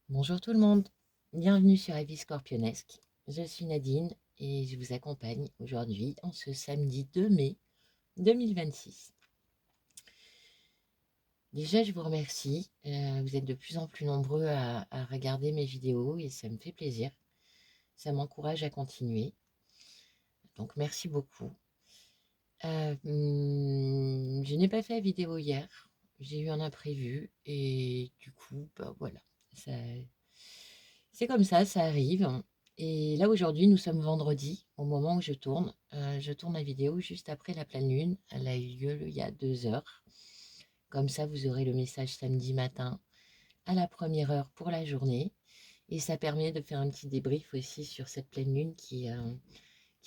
Bonjour tout le monde, bienvenue sur Avis Scorpionesque. Je suis Nadine et je vous accompagne aujourd'hui en ce samedi 2 mai 2026. Déjà, je vous remercie. Vous êtes de plus en plus nombreux à regarder mes vidéos et ça me fait plaisir. Ça m'encourage à continuer. Donc, merci beaucoup. Je n'ai pas fait la vidéo hier. J'ai eu un imprévu et du coup, voilà. Ça, C'est comme ça arrive. Et là, aujourd'hui, nous sommes vendredi, au moment où je tourne. Je tourne la vidéo juste après la pleine lune. Elle a eu lieu il y a 2 heures. Comme ça, vous aurez le message samedi matin à la première heure pour la journée. Et ça permet de faire un petit débrief aussi sur cette pleine lune qui a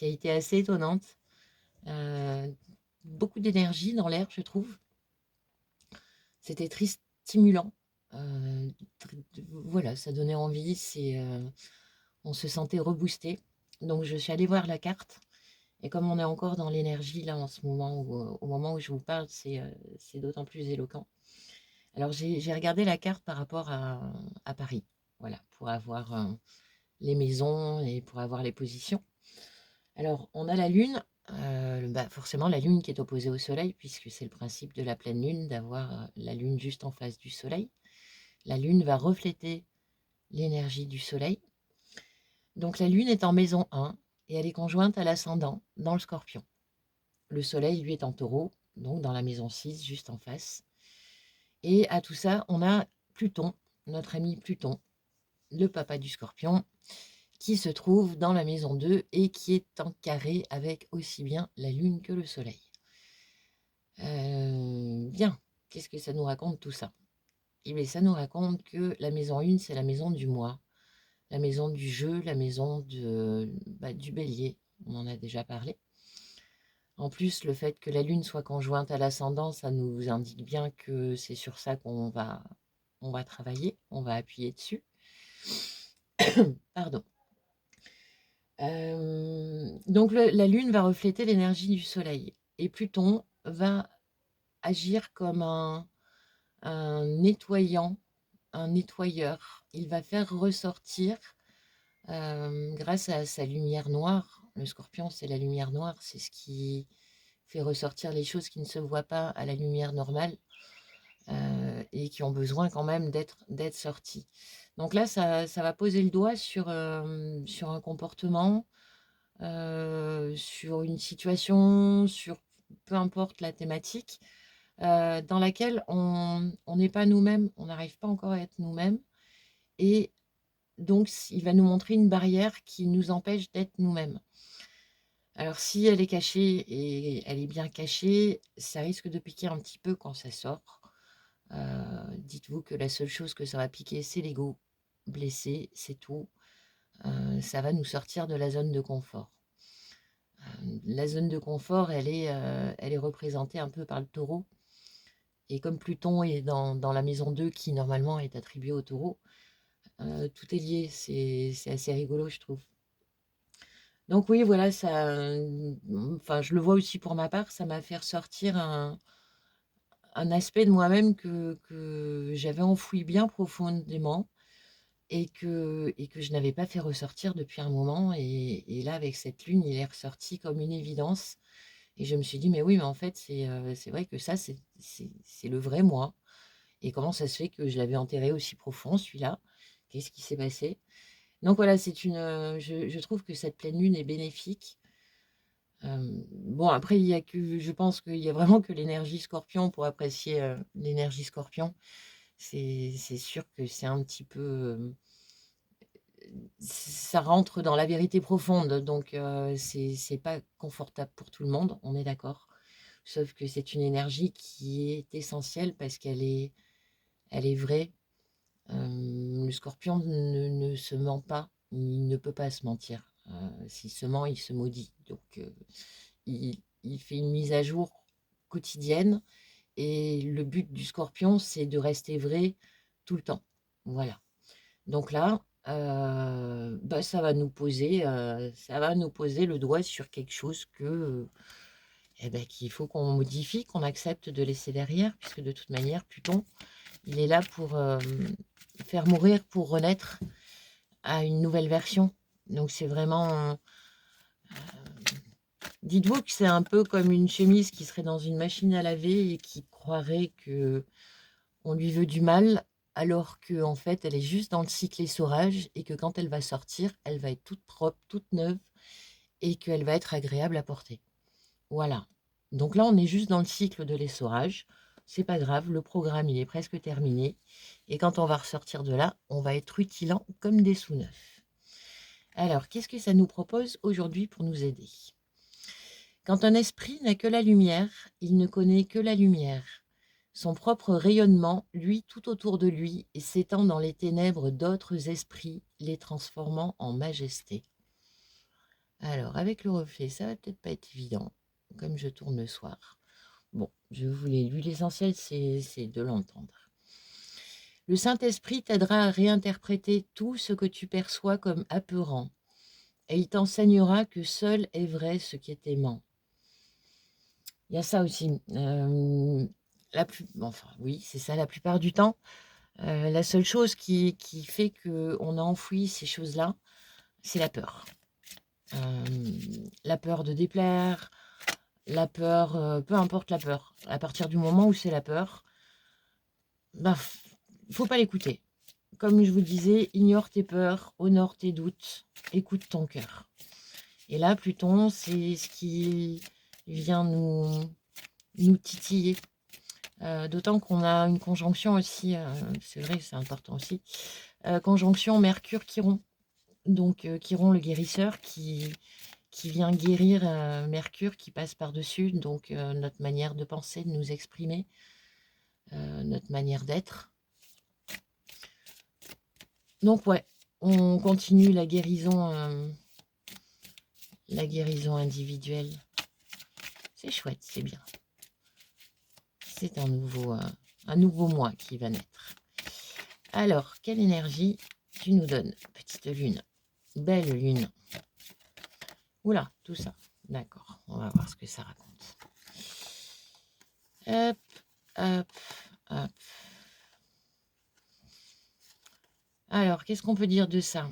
été assez étonnante. Euh, Beaucoup d'énergie dans l'air, je trouve. C'était très stimulant. Euh, voilà, ça donnait envie. On se sentait reboosté. Donc je suis allée voir la carte. Et comme on est encore dans l'énergie là en ce moment, au moment où je vous parle, c'est d'autant plus éloquent. Alors j'ai regardé la carte par rapport à Paris, voilà, pour avoir les maisons et pour avoir les positions. Alors on a la Lune, forcément la Lune qui est opposée au Soleil, puisque c'est le principe de la pleine Lune, d'avoir la Lune juste en face du Soleil. La Lune va refléter l'énergie du Soleil. Donc la Lune est en maison 1 et elle est conjointe à l'ascendant dans le Scorpion. Le Soleil, lui, est en Taureau, donc dans la maison 6, juste en face. Et à tout ça, on a Pluton, notre ami Pluton, le papa du Scorpion, qui se trouve dans la maison 2 et qui est en carré avec aussi bien la Lune que le Soleil. Bien, qu'est-ce que ça nous raconte tout ça? Eh bien, ça nous raconte que la maison 1, c'est la maison du mois, la maison du jeu, la maison du bélier. On en a déjà parlé. En plus, le fait que la Lune soit conjointe à l'ascendant, ça nous indique bien que c'est sur ça qu'on va travailler, on va appuyer dessus. Pardon. Donc la Lune va refléter l'énergie du Soleil et Pluton va agir comme un nettoyant, un nettoyeur. Il va faire ressortir, grâce à sa lumière noire, le Scorpion c'est la lumière noire, c'est ce qui fait ressortir les choses qui ne se voient pas à la lumière normale, et qui ont besoin quand même d'être sorties. Donc là, ça va poser le doigt sur un comportement, sur une situation, sur peu importe la thématique, dans laquelle on n'est pas nous-mêmes, on n'arrive pas encore à être nous-mêmes. Et donc, il va nous montrer une barrière qui nous empêche d'être nous-mêmes. Alors, si elle est cachée et elle est bien cachée, ça risque de piquer un petit peu quand ça sort. Dites-vous que la seule chose que ça va piquer, c'est l'ego blessé, c'est tout. Ça va nous sortir de la zone de confort. La zone de confort, elle est représentée un peu par le taureau. Et comme Pluton est dans la maison 2, qui normalement est attribuée au taureau, tout est lié. C'est assez rigolo, je trouve. Donc oui, voilà, enfin, je le vois aussi pour ma part, ça m'a fait ressortir un aspect de moi-même que j'avais enfoui bien profondément et que je n'avais pas fait ressortir depuis un moment. Et là, avec cette lune, il est ressorti comme une évidence. Et je me suis dit, mais oui, mais en fait, c'est vrai que ça, c'est le vrai moi. Et comment ça se fait que je l'avais enterré aussi profond, celui-là? Qu'est-ce qui s'est passé? Donc voilà, je trouve que cette pleine lune est bénéfique. Bon, après, je pense qu'il y a vraiment que l'énergie scorpion pour apprécier l'énergie scorpion. C'est sûr que c'est un petit peu, ça rentre dans la vérité profonde, donc c'est pas confortable pour tout le monde, on est d'accord. Sauf que c'est une énergie qui est essentielle parce elle est vraie. Le Scorpion ne se ment pas, il ne peut pas se mentir. S'il se ment, il se maudit. Donc il fait une mise à jour quotidienne et le but du Scorpion, c'est de rester vrai tout le temps. Voilà. Donc là, ça va nous poser le doigt sur quelque chose qu'il faut qu'on modifie, qu'on accepte de laisser derrière, puisque de toute manière, Pluton, Il est là pour faire mourir, pour renaître à une nouvelle version. Donc c'est vraiment... dites-vous que c'est un peu comme une chemise qui serait dans une machine à laver et qui croirait que on lui veut du mal, alors qu'en fait, elle est juste dans le cycle essorage et que quand elle va sortir, elle va être toute propre, toute neuve et qu'elle va être agréable à porter. Voilà. Donc là, on est juste dans le cycle de l'essorage. C'est pas grave, le programme, il est presque terminé. Et quand on va ressortir de là, on va être rutilant comme des sous-neufs. Alors, qu'est-ce que ça nous propose aujourd'hui pour nous aider? Quand un esprit n'a que la lumière, il ne connaît que la lumière. Son propre rayonnement, lui, tout autour de lui, et s'étend dans les ténèbres d'autres esprits, les transformant en majesté. Alors, avec le reflet, ça va peut-être pas être évident, comme je tourne le soir. Bon, je voulais, l'huile essentielle, c'est de l'entendre. Le Saint-Esprit t'aidera à réinterpréter tout ce que tu perçois comme apeurant, et il t'enseignera que seul est vrai ce qui est aimant. Il y a ça aussi. Enfin, oui, c'est ça la plupart du temps. La seule chose qui fait qu'on a enfoui ces choses-là, c'est la peur. La peur de déplaire, la peur, peu importe la peur. À partir du moment où c'est la peur, bah, faut pas l'écouter. Comme je vous disais, ignore tes peurs, honore tes doutes, écoute ton cœur. Et là, Pluton, c'est ce qui vient nous titiller. D'autant qu'on a une conjonction aussi, c'est vrai que c'est important aussi, conjonction Mercure-Chiron. Donc Chiron le guérisseur qui vient guérir Mercure qui passe par-dessus, donc notre manière de penser, de nous exprimer, notre manière d'être. Donc ouais, on continue la guérison individuelle. C'est chouette, c'est bien. C'est un nouveau moi qui va naître. Alors, quelle énergie tu nous donnes, petite lune? Belle lune. Oula, tout ça. D'accord, on va voir ce que ça raconte. Hop, hop, hop. Alors, qu'est-ce qu'on peut dire de ça?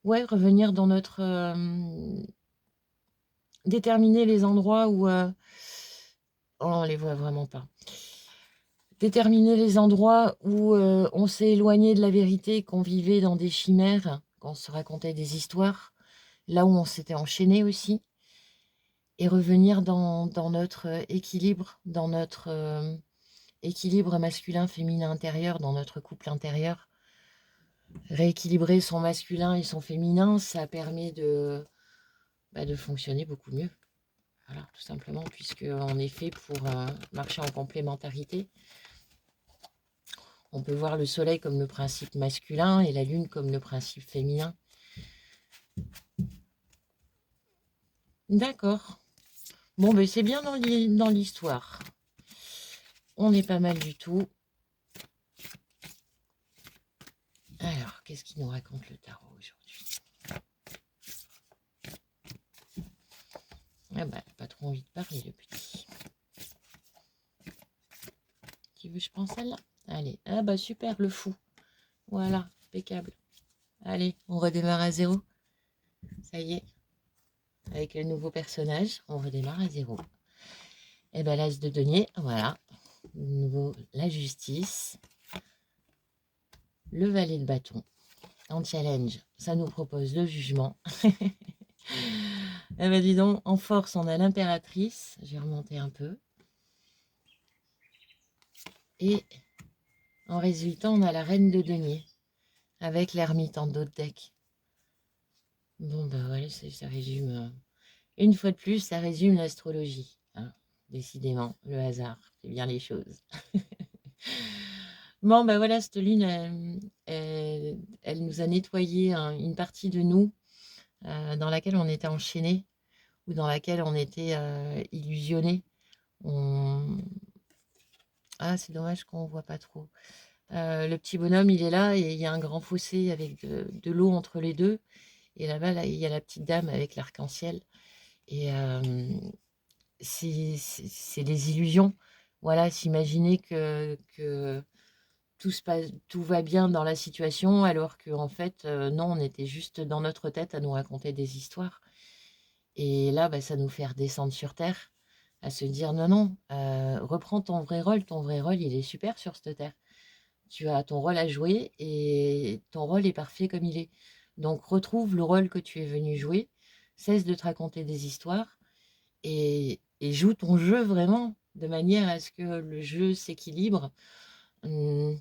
Ouais, revenir dans notre... déterminer les endroits où... oh, on les voit vraiment pas. Déterminer les endroits où on s'est éloigné de la vérité, qu'on vivait dans des chimères, qu'on se racontait des histoires, là où on s'était enchaîné aussi, et revenir dans notre équilibre, dans notre équilibre masculin-féminin intérieur, dans notre couple intérieur. Rééquilibrer son masculin et son féminin, ça permet de fonctionner beaucoup mieux. Voilà, tout simplement, puisqu'on est fait pour marcher en complémentarité. On peut voir le soleil comme le principe masculin et la lune comme le principe féminin. D'accord. Bon, ben c'est bien dans l'histoire. On est pas mal du tout. Alors, qu'est-ce qu'il nous raconte le tarot aujourd'hui? Ah bah, pas trop envie de parler, le petit. Qui veut, je pense, celle-là? Allez, ah bah super, le fou. Voilà, impeccable. Allez, on redémarre à zéro. Ça y est. Avec le nouveau personnage, on redémarre à zéro. Et ben l'as de denier, voilà. De nouveau, la justice. Le valet de bâton. En challenge, ça nous propose le jugement. Eh ben dis donc, en force, on a l'impératrice. Je vais remonter un peu. Et en résultant, on a la reine de denier. Avec l'ermite en dos de deck. Bon, ben voilà, ça résume... une fois de plus, ça résume l'astrologie. Hein. Décidément, le hasard fait bien les choses. Bon, ben voilà, cette lune, elle nous a nettoyé une partie de nous dans laquelle on était enchaîné ou dans laquelle on était illusionné. Ah, c'est dommage qu'on ne voit pas trop. Le petit bonhomme, il est là et il y a un grand fossé avec de l'eau entre les deux. Et là-bas, là, il y a la petite dame avec l'arc-en-ciel. Et c'est des illusions. Voilà, s'imaginer que tout va bien dans la situation alors qu'en fait, non, on était juste dans notre tête à nous raconter des histoires et là, bah, ça nous fait redescendre sur terre, à se dire: «Non, non, reprends ton vrai rôle, il est super sur cette terre. Tu as ton rôle à jouer et ton rôle est parfait comme il est. Donc retrouve le rôle que tu es venu jouer, cesse de te raconter des histoires et joue ton jeu vraiment, de manière à ce que le jeu s'équilibre». Mmh,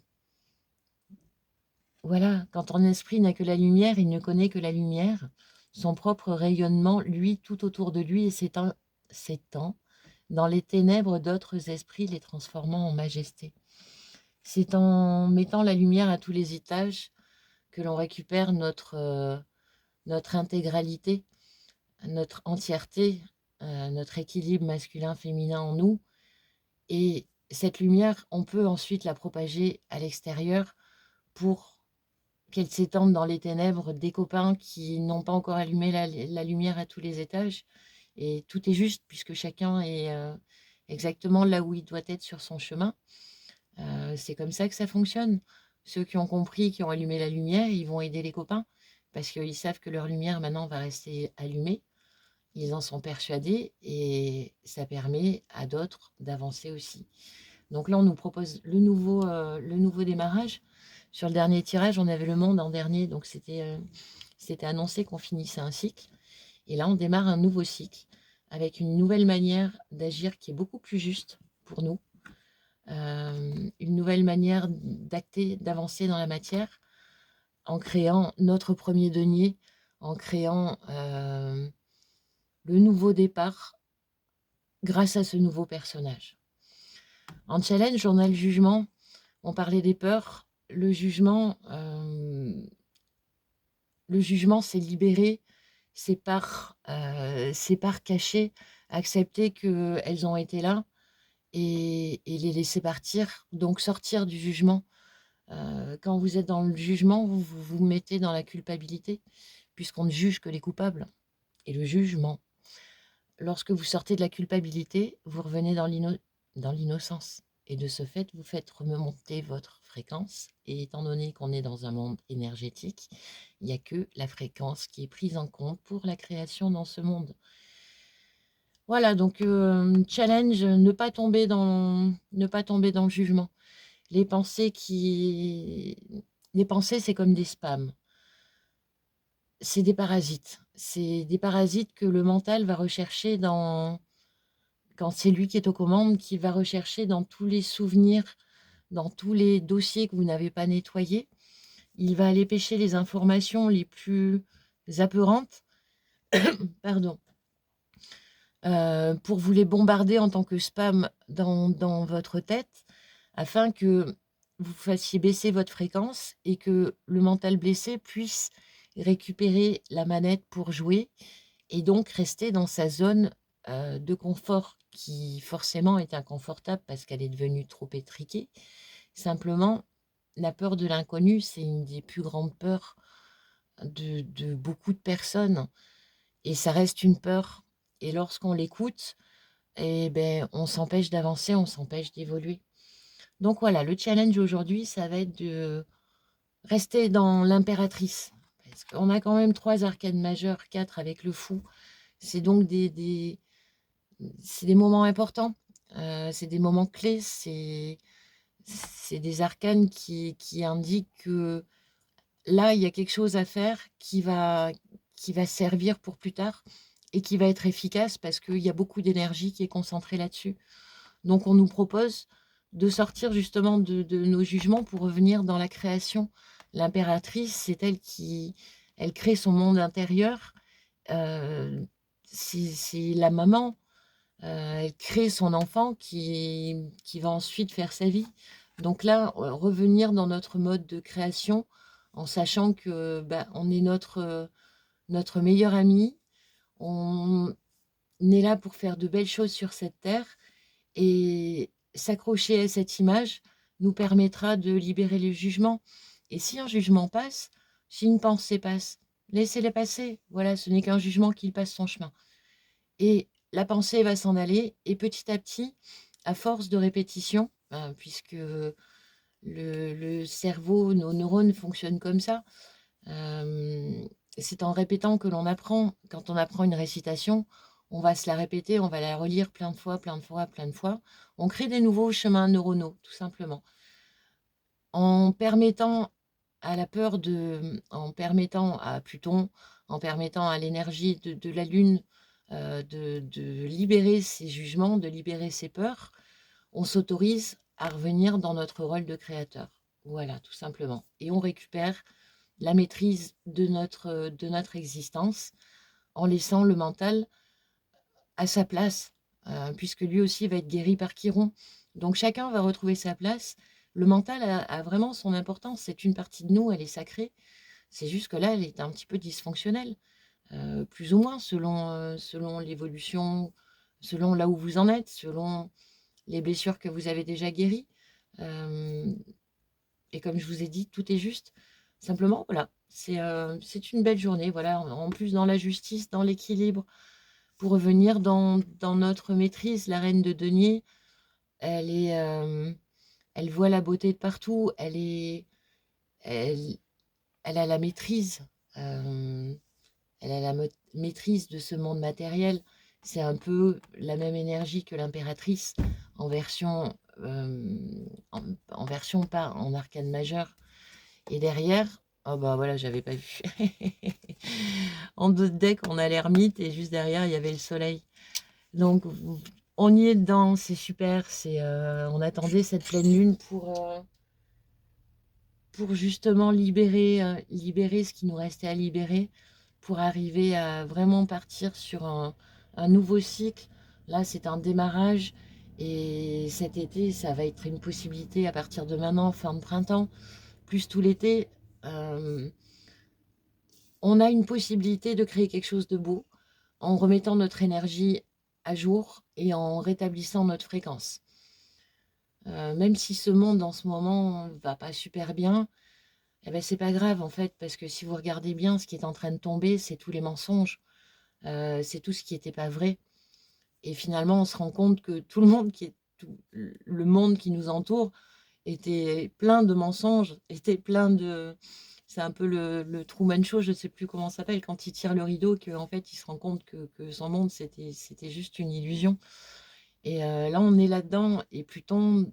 voilà, quand ton esprit n'a que la lumière, il ne connaît que la lumière. Son propre rayonnement, lui, tout autour de lui, et s'étend dans les ténèbres d'autres esprits, les transformant en majesté. C'est en mettant la lumière à tous les étages que l'on récupère notre intégralité, notre entièreté, notre équilibre masculin-féminin en nous. Et cette lumière, on peut ensuite la propager à l'extérieur pour qu'elle s'étende dans les ténèbres des copains qui n'ont pas encore allumé la lumière à tous les étages. Et tout est juste puisque chacun est exactement là où il doit être sur son chemin. C'est comme ça que ça fonctionne. Ceux qui ont compris, qui ont allumé la lumière, ils vont aider les copains parce qu'ils savent que leur lumière maintenant va rester allumée. Ils en sont persuadés et ça permet à d'autres d'avancer aussi. Donc là, on nous propose le nouveau démarrage. Sur le dernier tirage, on avait le monde en dernier, donc c'était annoncé qu'on finissait un cycle. Et là, on démarre un nouveau cycle avec une nouvelle manière d'agir qui est beaucoup plus juste pour nous, une nouvelle manière d'acter, d'avancer dans la matière, en créant notre premier denier, en créant le nouveau départ grâce à ce nouveau personnage. En challenge, on a le jugement, on parlait des peurs, le jugement c'est libérer ces parts cachées, accepter qu'elles ont été là et les laisser partir, donc sortir du jugement. Quand vous êtes dans le jugement, vous mettez dans la culpabilité, puisqu'on ne juge que les coupables et le jugement. Lorsque vous sortez de la culpabilité, vous revenez dans l'innocence. Et de ce fait, vous faites remonter votre fréquence. Et étant donné qu'on est dans un monde énergétique, il n'y a que la fréquence qui est prise en compte pour la création dans ce monde. Voilà, donc challenge, ne pas tomber dans le jugement. Les pensées, c'est comme des spams. C'est des parasites. C'est des parasites que le mental va rechercher quand c'est lui qui est aux commandes, qui va rechercher dans tous les souvenirs, dans tous les dossiers que vous n'avez pas nettoyés. Il va aller pêcher les informations les plus apeurantes, pardon, pour vous les bombarder en tant que spam dans votre tête, afin que vous fassiez baisser votre fréquence et que le mental blessé puisse récupérer la manette pour jouer et donc rester dans sa zone de confort qui forcément est inconfortable parce qu'elle est devenue trop étriquée. Simplement, la peur de l'inconnu, c'est une des plus grandes peurs de beaucoup de personnes et ça reste une peur. Et lorsqu'on l'écoute, eh ben, on s'empêche d'avancer, on s'empêche d'évoluer. Donc voilà, le challenge aujourd'hui, ça va être de rester dans l'impératrice. Parce qu'on a quand même 3 arcades majeures, 4 avec le fou. C'est donc c'est des moments importants, c'est des moments clés, c'est des arcanes qui indiquent que là, il y a quelque chose à faire qui va servir pour plus tard et qui va être efficace parce qu'il y a beaucoup d'énergie qui est concentrée là-dessus. Donc on nous propose de sortir justement de nos jugements pour revenir dans la création. L'impératrice, c'est elle crée son monde intérieur, c'est la maman, elle crée son enfant qui va ensuite faire sa vie. Donc là, revenir dans notre mode de création en sachant que, bah, on est notre meilleur ami, on est là pour faire de belles choses sur cette terre et s'accrocher à cette image nous permettra de libérer le jugement. Et si un jugement passe, si une pensée passe, laissez-les passer. Voilà, ce n'est qu'un jugement qui passe son chemin. Et la pensée va s'en aller et petit à petit, à force de répétition, puisque le cerveau, nos neurones fonctionnent comme ça, c'est en répétant que l'on apprend. Quand on apprend une récitation, on va se la répéter, on va la relire plein de fois, plein de fois, plein de fois. On crée des nouveaux chemins neuronaux, tout simplement. En permettant à la peur en permettant à Pluton, en permettant à l'énergie de la Lune de libérer ses jugements, de libérer ses peurs, on s'autorise à revenir dans notre rôle de créateur. Voilà, tout simplement. Et on récupère la maîtrise de notre existence en laissant le mental à sa place, puisque lui aussi va être guéri par Chiron. Donc chacun va retrouver sa place. Le mental a vraiment son importance. C'est une partie de nous, elle est sacrée. C'est juste que là, elle est un petit peu dysfonctionnelle, plus ou moins selon l'évolution, selon là où vous en êtes, selon les blessures que vous avez déjà guéries. Et comme je vous ai dit, tout est juste. Simplement, voilà, c'est une belle journée. Voilà, en plus dans la justice, dans l'équilibre, pour revenir dans notre maîtrise. La reine de denier, elle voit la beauté de partout. Elle, elle a la maîtrise. euh, Elle a la maîtrise de ce monde matériel. C'est un peu la même énergie que l'impératrice en version, en version pas en arcane majeur. Et derrière, oh bah voilà, j'avais pas vu. En deux deck, on a l'ermite et juste derrière, il y avait le soleil. Donc, on y est dedans, c'est super. On attendait cette pleine lune pour justement libérer ce qui nous restait à libérer, pour arriver à vraiment partir sur un nouveau cycle. Là, c'est un démarrage. Et cet été, ça va être une possibilité à partir de maintenant, fin de printemps, plus tout l'été. euh, on a une possibilité de créer quelque chose de beau en remettant notre énergie à jour et en rétablissant notre fréquence. Même si ce monde en ce moment va pas super bien, eh ben, c'est pas grave en fait, parce que si vous regardez bien, ce qui est en train de tomber, c'est tous les mensonges, c'est tout ce qui n'était pas vrai. Et finalement, on se rend compte que tout le monde qui nous entoure était plein de mensonges, était plein de... C'est un peu le Truman Show, je ne sais plus comment ça s'appelle, quand il tire le rideau, qu'en fait, il se rend compte que son monde, c'était juste une illusion. Et là, on est là-dedans, et Pluton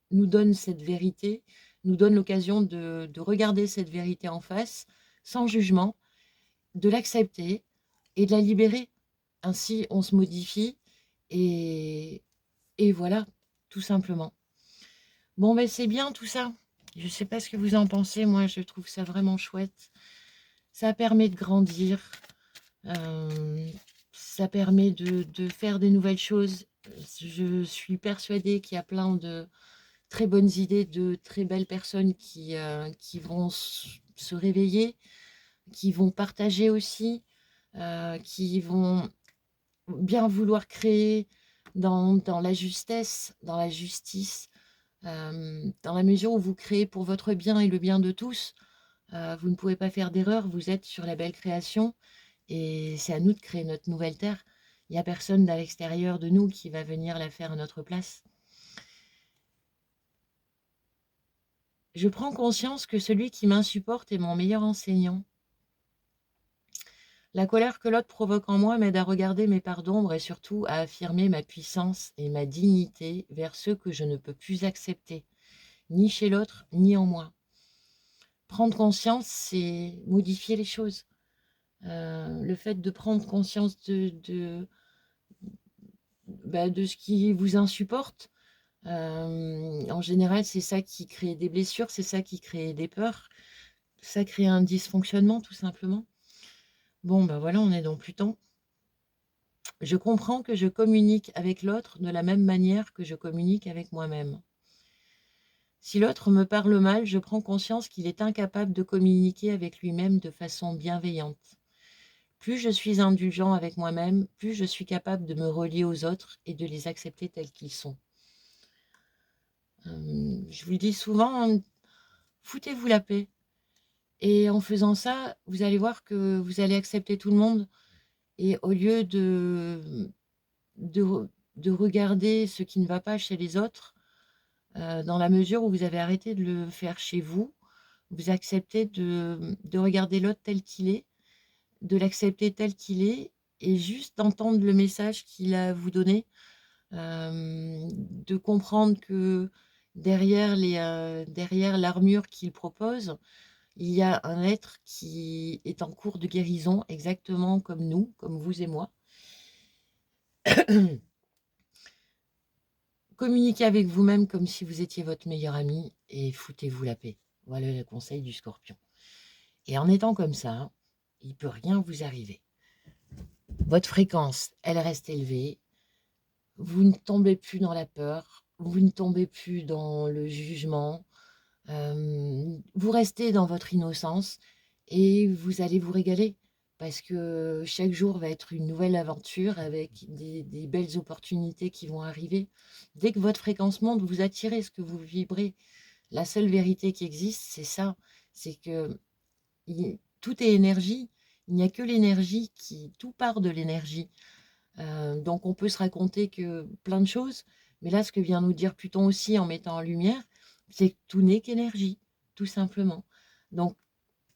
nous donne cette vérité, nous donne l'occasion de regarder cette vérité en face, sans jugement, de l'accepter et de la libérer. Ainsi, on se modifie et, et voilà, tout simplement. Bon, ben c'est bien tout ça. Je ne sais pas ce que vous en pensez, moi je trouve ça vraiment chouette. Ça permet de grandir, ça permet de faire des nouvelles choses. Je suis persuadée qu'il y a plein de très bonnes idées, de très belles personnes qui vont se réveiller, qui vont partager aussi, qui vont bien vouloir créer dans la justesse, dans la justice, dans la mesure où vous créez pour votre bien et le bien de tous. Vous ne pouvez pas faire d'erreur, vous êtes sur la belle création et c'est à nous de créer notre nouvelle terre. Il n'y a personne à l'extérieur de nous qui va venir la faire à notre place. Je prends conscience que celui qui m'insupporte est mon meilleur enseignant. La colère que l'autre provoque en moi m'aide à regarder mes parts d'ombre et surtout à affirmer ma puissance et ma dignité vers ceux que je ne peux plus accepter, ni chez l'autre, ni en moi. Prendre conscience, c'est modifier les choses. Le fait de prendre conscience de ce qui vous insupporte, en général, c'est ça qui crée des blessures, c'est ça qui crée des peurs, ça crée un dysfonctionnement tout simplement. Bon, ben voilà, on est dans Pluton. Je comprends que je communique avec l'autre de la même manière que je communique avec moi-même. Si l'autre me parle mal, je prends conscience qu'il est incapable de communiquer avec lui-même de façon bienveillante. Plus je suis indulgent avec moi-même, plus je suis capable de me relier aux autres et de les accepter tels qu'ils sont. Je vous le dis souvent, hein, foutez-vous la paix. Et en faisant ça, vous allez voir que vous allez accepter tout le monde. Et au lieu de regarder ce qui ne va pas chez les autres, dans la mesure où vous avez arrêté de le faire chez vous. Vous acceptez de regarder l'autre tel qu'il est, de l'accepter tel qu'il est et juste d'entendre le message qu'il a à vous donner, de comprendre que derrière l'armure qu'il propose, il y a un être qui est en cours de guérison, exactement comme nous, comme vous et moi. Communiquez avec vous-même comme si vous étiez votre meilleur ami et foutez-vous la paix. Voilà le conseil du Scorpion. Et en étant comme ça, il ne peut rien vous arriver. Votre fréquence, elle reste élevée. Vous ne tombez plus dans la peur. Vous ne tombez plus dans le jugement. Vous restez dans votre innocence et vous allez vous régaler parce que chaque jour va être une nouvelle aventure avec des belles opportunités qui vont arriver. Dès que votre fréquence monte, vous attirez ce que vous vibrez. La seule vérité qui existe, c'est ça, c'est que tout est énergie. Il n'y a que l'énergie tout part de l'énergie. Donc on peut se raconter que plein de choses, mais là, ce que vient nous dire Pluton aussi en mettant en lumière, c'est que tout n'est qu'énergie, tout simplement. Donc,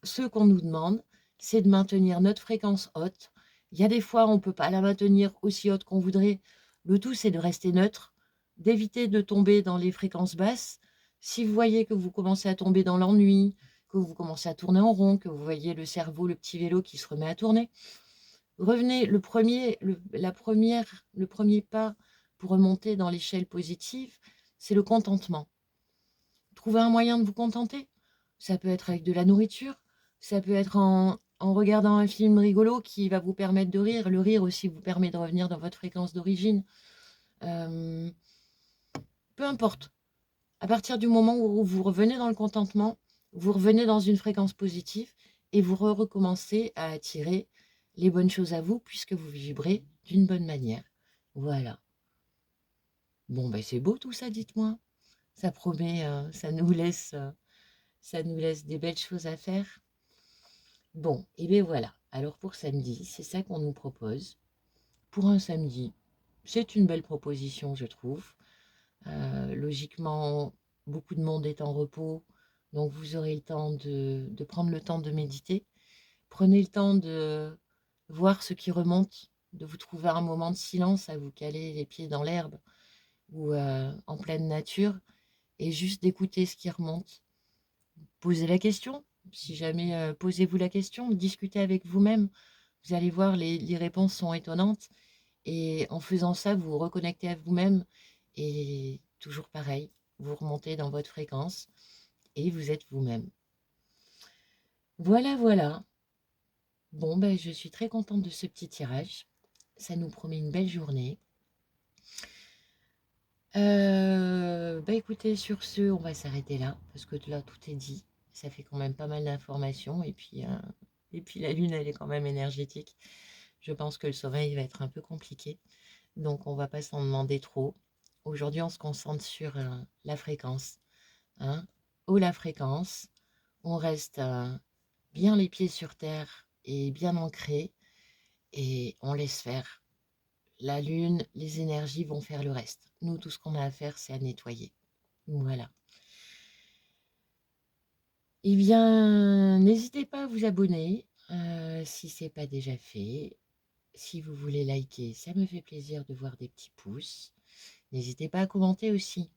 ce qu'on nous demande, c'est de maintenir notre fréquence haute. Il y a des fois, on ne peut pas la maintenir aussi haute qu'on voudrait. Le tout, c'est de rester neutre, d'éviter de tomber dans les fréquences basses. Si vous voyez que vous commencez à tomber dans l'ennui, que vous commencez à tourner en rond, que vous voyez le cerveau, le petit vélo qui se remet à tourner, revenez, le premier pas pour remonter dans l'échelle positive, c'est le contentement. Trouvez un moyen de vous contenter. Ça peut être avec de la nourriture, ça peut être en regardant un film rigolo qui va vous permettre de rire. Le rire aussi vous permet de revenir dans votre fréquence d'origine. Euh, peu importe. À partir du moment où vous revenez dans le contentement, vous revenez dans une fréquence positive et vous recommencez à attirer les bonnes choses à vous puisque vous vibrez d'une bonne manière. Voilà. Bon, ben c'est beau tout ça, dites-moi. Ça promet, ça nous laisse des belles choses à faire. Bon, et bien voilà. Alors pour samedi, c'est ça qu'on nous propose. Pour un samedi, c'est une belle proposition, je trouve. Logiquement, beaucoup de monde est en repos, donc vous aurez le temps de prendre le temps de méditer. Prenez le temps de voir ce qui remonte, de vous trouver un moment de silence à vous caler les pieds dans l'herbe ou en pleine nature et juste d'écouter ce qui remonte. Posez la question, si jamais, posez-vous la question, discutez avec vous-même. Vous allez voir, les réponses sont étonnantes et en faisant ça, vous vous reconnectez à vous-même et toujours pareil, vous remontez dans votre fréquence et vous êtes vous-même. Voilà, voilà. Bon, ben, je suis très contente de ce petit tirage. Ça nous promet une belle journée. Bah écoutez, sur ce, on va s'arrêter là, parce que là, tout est dit. Ça fait quand même pas mal d'informations. Et puis la Lune, elle est quand même énergétique. Je pense que le sommeil va être un peu compliqué. Donc, on va pas s'en demander trop. Aujourd'hui, on se concentre sur la fréquence. Hein. Haut la fréquence. On reste bien les pieds sur terre et bien ancré. Et on laisse faire. La Lune, les énergies vont faire le reste. Nous, tout ce qu'on a à faire, c'est à nettoyer. Voilà. Eh bien, n'hésitez pas à vous abonner si ce n'est pas déjà fait. Si vous voulez liker, ça me fait plaisir de voir des petits pouces. N'hésitez pas à commenter aussi.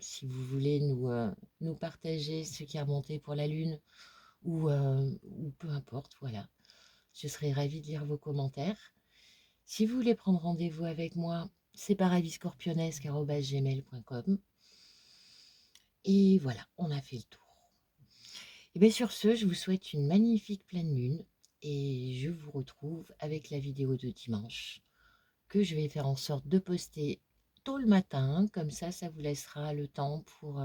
Si vous voulez nous partager ce qui a remonté pour la Lune ou peu importe, voilà. Je serai ravie de lire vos commentaires. Si vous voulez prendre rendez-vous avec moi, c'est paradiscorpionesque@gmail.com. Et voilà, on a fait le tour. Et bien sur ce, je vous souhaite une magnifique pleine lune et je vous retrouve avec la vidéo de dimanche que je vais faire en sorte de poster tôt le matin. Comme ça vous laissera le temps pour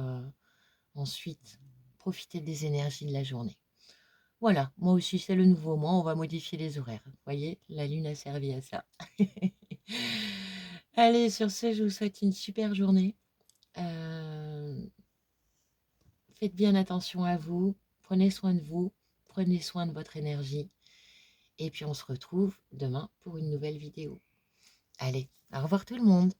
ensuite profiter des énergies de la journée. Voilà, moi aussi c'est le nouveau mois, on va modifier les horaires. Vous voyez, la lune a servi à ça. Allez, sur ce, je vous souhaite une super journée. Faites bien attention à vous, prenez soin de vous, prenez soin de votre énergie. Et puis on se retrouve demain pour une nouvelle vidéo. Allez, au revoir tout le monde.